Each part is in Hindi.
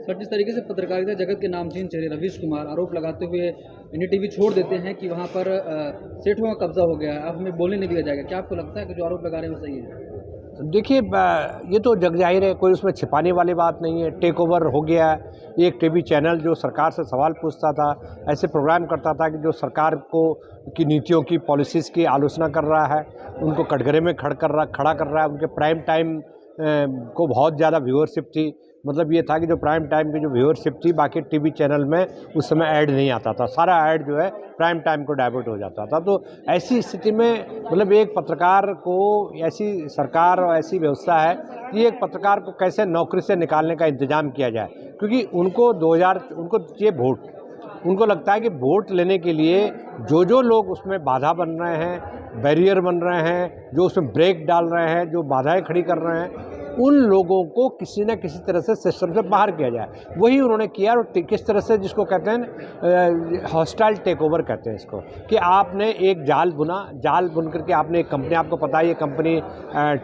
सर, जिस तरीके से पत्रकारिता जगत के नामचीन चेहरे रवीश कुमार आरोप लगाते हुए एनडीटीवी छोड़ देते हैं कि वहाँ पर सेठों का कब्जा हो गया है, अब हमें बोलने नहीं दिया जाएगा, क्या आपको लगता है कि जो आरोप लगा रहे हैं वो सही है? देखिए, ये तो जग जाहिर है, कोई उसमें छिपाने वाली बात नहीं है। टेक ओवर हो गया है। एक टीवी चैनल जो सरकार से सवाल पूछता था, ऐसे प्रोग्राम करता था कि जो सरकार को की नीतियों की पॉलिसीज़ की आलोचना कर रहा है, उनको कटघरे में खड़ा कर रहा है। उनके प्राइम टाइम को बहुत ज़्यादा व्यूअरशिप थी। मतलब ये था कि जो प्राइम टाइम की जो व्यूअरशिप थी, बाकी टीवी चैनल में उस समय ऐड नहीं आता था। सारा ऐड जो है प्राइम टाइम को डाइवर्ट हो जाता था। तो ऐसी स्थिति में मतलब एक पत्रकार को, ऐसी सरकार और ऐसी व्यवस्था है कि एक पत्रकार को कैसे नौकरी से निकालने का इंतजाम किया जाए, क्योंकि उनको उनको चाहिए वोट। उनको लगता है कि वोट लेने के लिए जो लोग उसमें बाधा बन रहे हैं, बैरियर बन रहे हैं, जो उसमें ब्रेक डाल रहे हैं, जो बाधाएं खड़ी कर रहे हैं, उन लोगों को किसी न किसी तरह से सिस्टम से बाहर किया जाए। वही उन्होंने किया। और किस तरह से, जिसको कहते हैं हॉस्टाइल टेक ओवर कहते हैं इसको, कि आपने एक जाल बुन करके आपने एक कंपनी, आपको पता है ये कंपनी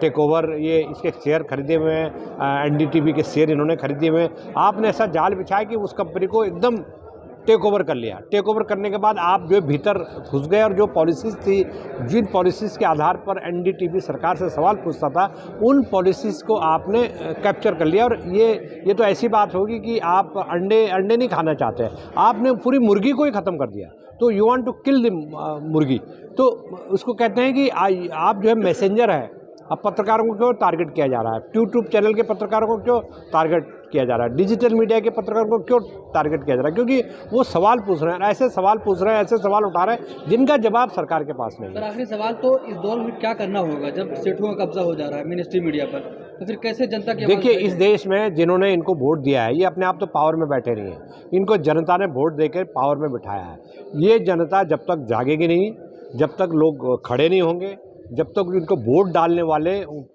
टेक ओवर, ये इसके शेयर खरीदे हुए हैं, एनडीटीवी के शेयर इन्होंने खरीदे हुए हैं। आपने ऐसा जाल बिछाया कि उस कंपनी को एकदम टेक ओवर कर लिया। टेक ओवर करने के बाद आप जो भीतर घुस गए, और जो पॉलिसीज़ थी, जिन पॉलिसीज़ के आधार पर एनडीटीवी सरकार से सवाल पूछता था, उन पॉलिसीज़ को आपने कैप्चर कर लिया। और ये तो ऐसी बात होगी कि आप अंडे नहीं खाना चाहते, आपने पूरी मुर्गी को ही ख़त्म कर दिया। तो you want to kill the मुर्गी। तो उसको कहते हैं कि आप जो है मैसेंजर है। अब पत्रकारों को क्यों टारगेट किया जा रहा है? यूट्यूब चैनल के पत्रकारों को क्यों टारगेट किया जा रहा है? डिजिटल मीडिया के पत्रकारों को क्यों टारगेट किया जा रहा है? क्योंकि वो सवाल पूछ रहे हैं, ऐसे सवाल पूछ रहे हैं, ऐसे सवाल उठा रहे हैं जिनका जवाब सरकार के पास नहीं है। सर, आखिरी सवाल, तो इस दौर में क्या करना होगा जब सेठों का कब्जा हो जा रहा है मेन स्ट्रीम मीडिया पर, तो फिर कैसे जनता की? देखिए, इस देश में जिन्होंने इनको वोट दिया है, ये अपने आप तो पावर में बैठे नहीं हैं। इनको जनता ने वोट देकर पावर में बिठाया है। ये जनता जब तक जागेगी नहीं, जब तक लोग खड़े नहीं होंगे, जब तक उनको वोट डालने वाले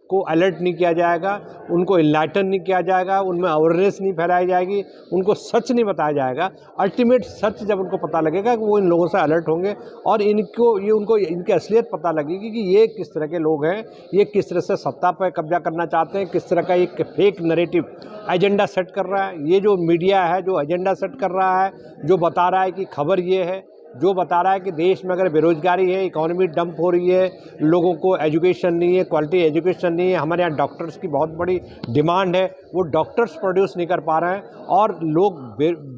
को अलर्ट नहीं किया जाएगा, उनको इनलाइटन नहीं किया जाएगा, उनमें अवेयरनेस नहीं फैलाई जाएगी, उनको सच नहीं बताया जाएगा, अल्टीमेट सच जब उनको पता लगेगा कि वो इन लोगों से अलर्ट होंगे और उनको इनकी असलियत पता लगेगी कि ये किस तरह के लोग हैं, ये किस तरह से सत्ता पर कब्जा करना चाहते हैं, किस तरह का एक फेक नैरेटिव एजेंडा सेट कर रहा है। ये जो मीडिया है जो एजेंडा सेट कर रहा है, जो बता रहा है कि खबर ये है, जो बता रहा है कि देश में अगर बेरोजगारी है, इकोनॉमी डंप हो रही है, लोगों को एजुकेशन नहीं है, क्वालिटी एजुकेशन नहीं है, हमारे यहाँ डॉक्टर्स की बहुत बड़ी डिमांड है, वो डॉक्टर्स प्रोड्यूस नहीं कर पा रहे हैं और लोग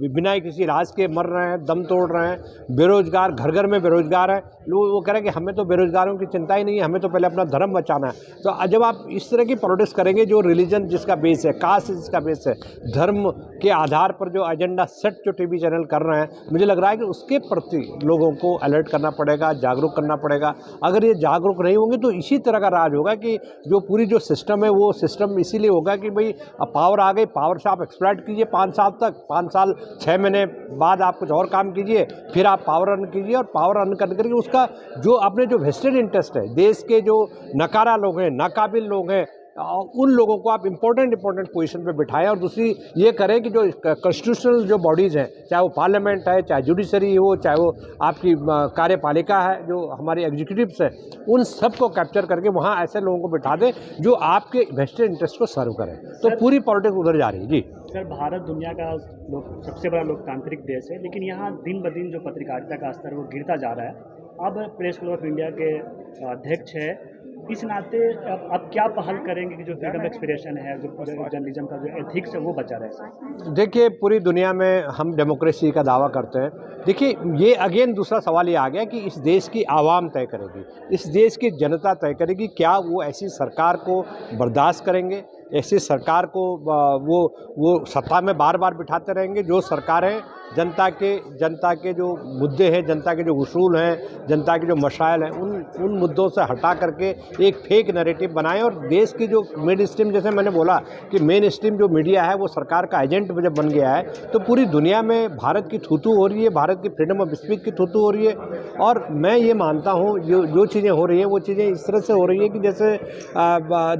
बिना किसी इलाज के मर रहे हैं, दम तोड़ रहे हैं, बेरोजगार घर घर में बेरोजगार है। लोग वो कह रहे हैं कि हमें तो बेरोजगारों की चिंता ही नहीं है, हमें तो पहले अपना धर्म बचाना है। तो जब आप इस तरह की पॉलिटिक्स करेंगे, जो रिलीजन जिसका बेस है, कास्ट जिसका बेस है, धर्म के आधार पर जो एजेंडा सेट जो टीवी चैनल कर रहे हैं, मुझे लग रहा है कि उसके प्रति लोगों को अलर्ट करना पड़ेगा, जागरूक करना पड़ेगा। अगर ये जागरूक नहीं होंगे तो इसी तरह का राज होगा कि जो पूरी जो सिस्टम है, वो सिस्टम इसीलिए होगा कि भाई अब पावर आ गई, पावर से आप एक्सप्लॉइट कीजिए 5 साल तक, 5 साल 6 महीने बाद आप कुछ और काम कीजिए, फिर आप पावर अर्न कीजिए, और पावर अर्न करके उसका जो अपने जो वेस्टेड इंटरेस्ट है, देश के जो नकारा लोग हैं, नाकाबिल लोग हैं, उन लोगों को आप इम्पोर्टेंट पोजीशन पे बिठाएं। और दूसरी ये करें कि जो कॉन्स्टिट्यूशनल जो बॉडीज़ हैं, चाहे वो पार्लियामेंट है, चाहे जुडिशरी हो, चाहे वो आपकी कार्यपालिका है, जो हमारी एग्जीक्यूटिव्स है, उन सब को कैप्चर करके वहाँ ऐसे लोगों को बिठा दें जो आपके वेस्टेड इंटरेस्ट को सर्व करें। तो पूरी पॉलिटिक्स उधर जा रही है। जी सर, भारत दुनिया का सबसे बड़ा लोकतांत्रिक देश है, लेकिन यहाँ दिन ब दिन जो पत्रकारिता का स्तर वो गिरता जा रहा है। अब प्रेस क्लब ऑफ इंडिया के अध्यक्ष है, इस नाते अब क्या पहल करेंगे कि जो फ्रीडम एक्सप्रेशन है, जो जर्नलिज्म का जो एथिक्स है, वो बचा रहे? देखिए, पूरी दुनिया में हम डेमोक्रेसी का दावा करते हैं। देखिए, ये अगेन दूसरा सवाल ये आ गया कि इस देश की आवाम तय करेगी, इस देश की जनता तय करेगी, क्या वो ऐसी सरकार को बर्दाश्त करेंगे, ऐसी सरकार को वो सत्ता में बार बार बिठाते रहेंगे। जो सरकारें जनता के जो मुद्दे हैं, जनता के जो उसूल हैं, जनता के जो मसाइल हैं, उन मुद्दों से हटा करके एक फेक नैरेटिव बनाएं। और देश की जो मेन स्ट्रीम, जैसे मैंने बोला कि मेन स्ट्रीम जो मीडिया है वो सरकार का एजेंट जब बन गया है, तो पूरी दुनिया में भारत की थूथू हो रही है, भारत की फ्रीडम ऑफ स्पीच की थूथू हो रही है। और मैं ये मानता हूँ जो चीज़ें हो रही हैं वो चीज़ें इस तरह से हो रही है कि जैसे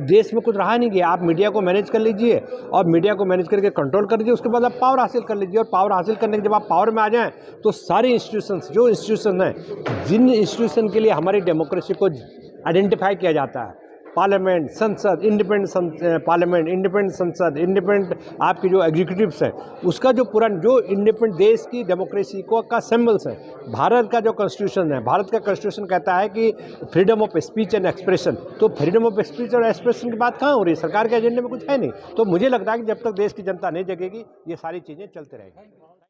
देश में कुछ रहा नहीं गया। आप मीडिया को मैनेज कर लीजिए और मीडिया को मैनेज करके कंट्रोल कर लीजिए, उसके बाद आप पावर हासिल कर लीजिए। और पावर हासिल करने जब आप पावर में आ जाएं तो सारी इंस्टीट्यूशंस, जो इंस्टीट्यूशन हैं, जिन इंस्टीट्यूशन के लिए हमारी डेमोक्रेसी को आइडेंटिफाई किया जाता है, पार्लियामेंट, संसद, इंडिपेंडेंट पार्लियामेंट, इंडिपेंडेंट संसद, इंडिपेंडेंट आपकी जो एग्जीक्यूटिव्स है, उसका जो पूरा जो इंडिपेंडेंट देश की डेमोक्रेसी को का सिंबल्स है। भारत का जो कॉन्स्टिट्यूशन है, भारत का कॉन्स्टिट्यूशन कहता है कि freedom of speech and expression, तो फ्रीडम ऑफ स्पीच और एक्सप्रेशन की बात कहाँ हो रही है? सरकार के एजेंडे में कुछ है नहीं। तो मुझे लगता है कि जब तक देश की जनता नहीं जगेगी, ये सारी चीज़ें चलते रहेंगी।